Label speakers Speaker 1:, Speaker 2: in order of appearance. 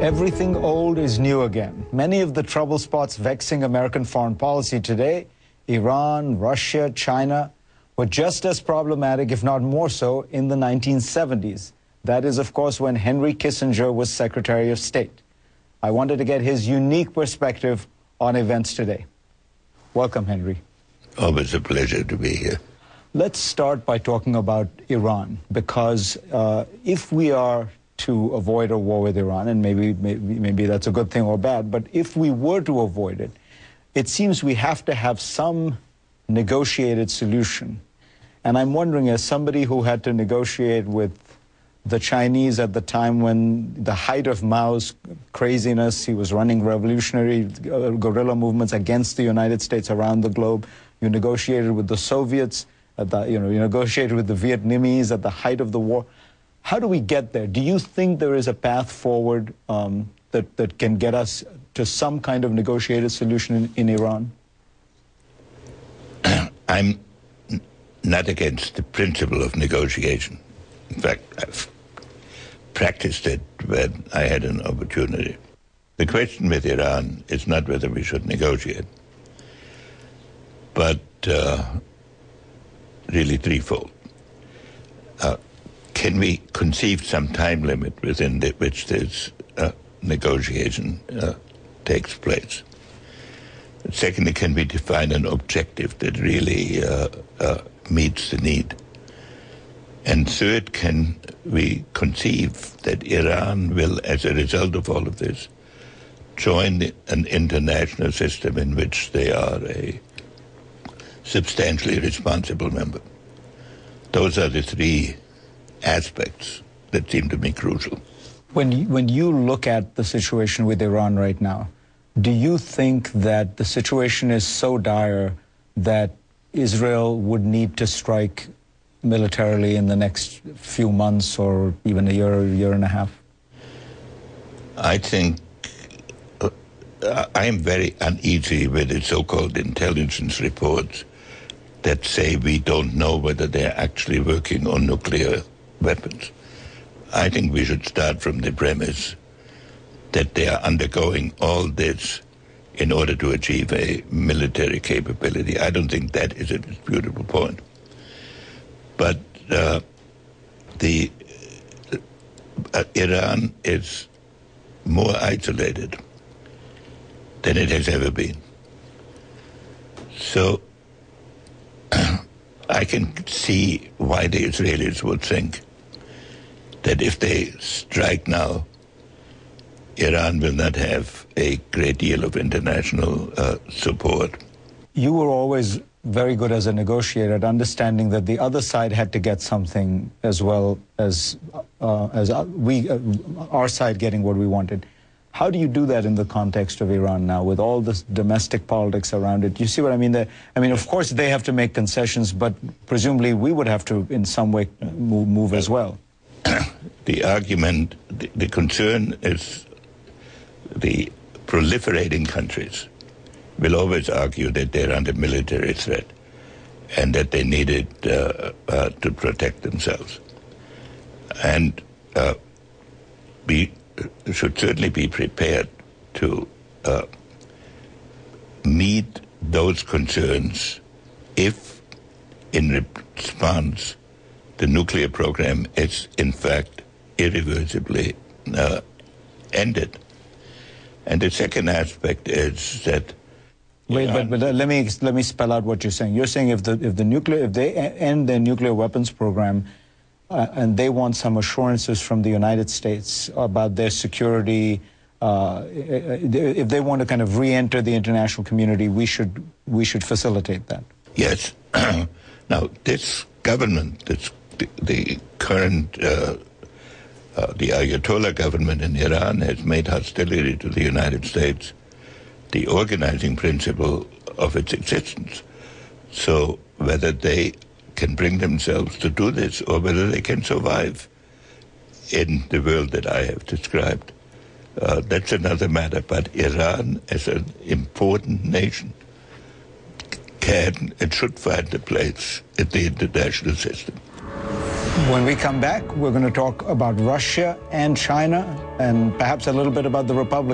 Speaker 1: Everything old is new again. Many of the trouble spots vexing American foreign policy today, Iran, Russia, China, were just as problematic, if not more so, in the 1970s. That is, of course, when Henri Kissinger was Secretary of State. I wanted to get his unique perspective on events today. Welcome, Henry.
Speaker 2: Always a pleasure to be here.
Speaker 1: Let's start by talking about Iran, because if we are to avoid a war with Iran, and maybe that's a good thing or bad, but if we were to avoid it, it seems we have to have some negotiated solution. And I'm wondering, as somebody who had to negotiate with the Chinese at the time when the height of Mao's craziness, he was running revolutionary guerrilla movements against the United States around the globe. You negotiated with the Soviets, you negotiated with the Vietnamese at the height of the war. How do we get there? Do you think there is a path forward that can get us to some kind of negotiated solution in Iran?
Speaker 2: I'm not against the principle of negotiation. In fact, I've practiced it when I had an opportunity. The question with Iran is not whether we should negotiate, but really threefold. Can we conceive some time limit within which this negotiation takes place? Secondly, can we define an objective that really meets the need? And third, can we conceive that Iran will, as a result of all of this, join an international system in which they are a substantially responsible member? Those are the three aspects that seem to me crucial.
Speaker 1: When you look at the situation with Iran right now, do you think that the situation is so dire that Israel would need to strike militarily in the next few months or even a year and a half?
Speaker 2: I think I am very uneasy with the so-called intelligence reports that say we don't know whether they're actually working on nuclear weapons. I think we should start from the premise that they are undergoing all this in order to achieve a military capability. I don't think that is a disputable point. But Iran is more isolated than it has ever been. So I can see why the Israelis would think that if they strike now, Iran will not have a great deal of international support.
Speaker 1: You were always very good as a negotiator at understanding that the other side had to get something as well as our side getting what we wanted. How do you do that in the context of Iran now, with all this domestic politics around it? You see what I mean? Of course, they have to make concessions, but presumably we would have to, in some way, move as well.
Speaker 2: The argument, the concern is the proliferating countries will always argue that they're under military threat and that they needed to protect themselves. And we should certainly be prepared to meet those concerns if, in response, the nuclear program is, in fact, irreversibly ended. And the second aspect is that...
Speaker 1: Wait, but let me spell out what you're saying. You're saying if they end their nuclear weapons program and they want some assurances from the United States about their security, if they want to kind of re-enter the international community, we should facilitate that.
Speaker 2: Yes. Now, this government, the current, the Ayatollah government in Iran has made hostility to the United States the organizing principle of its existence. So whether they can bring themselves to do this or whether they can survive in the world that I have described, that's another matter. But Iran, as an important nation, can and should find a place in the international system.
Speaker 1: When we come back, we're going to talk about Russia and China and perhaps a little bit about the Republic.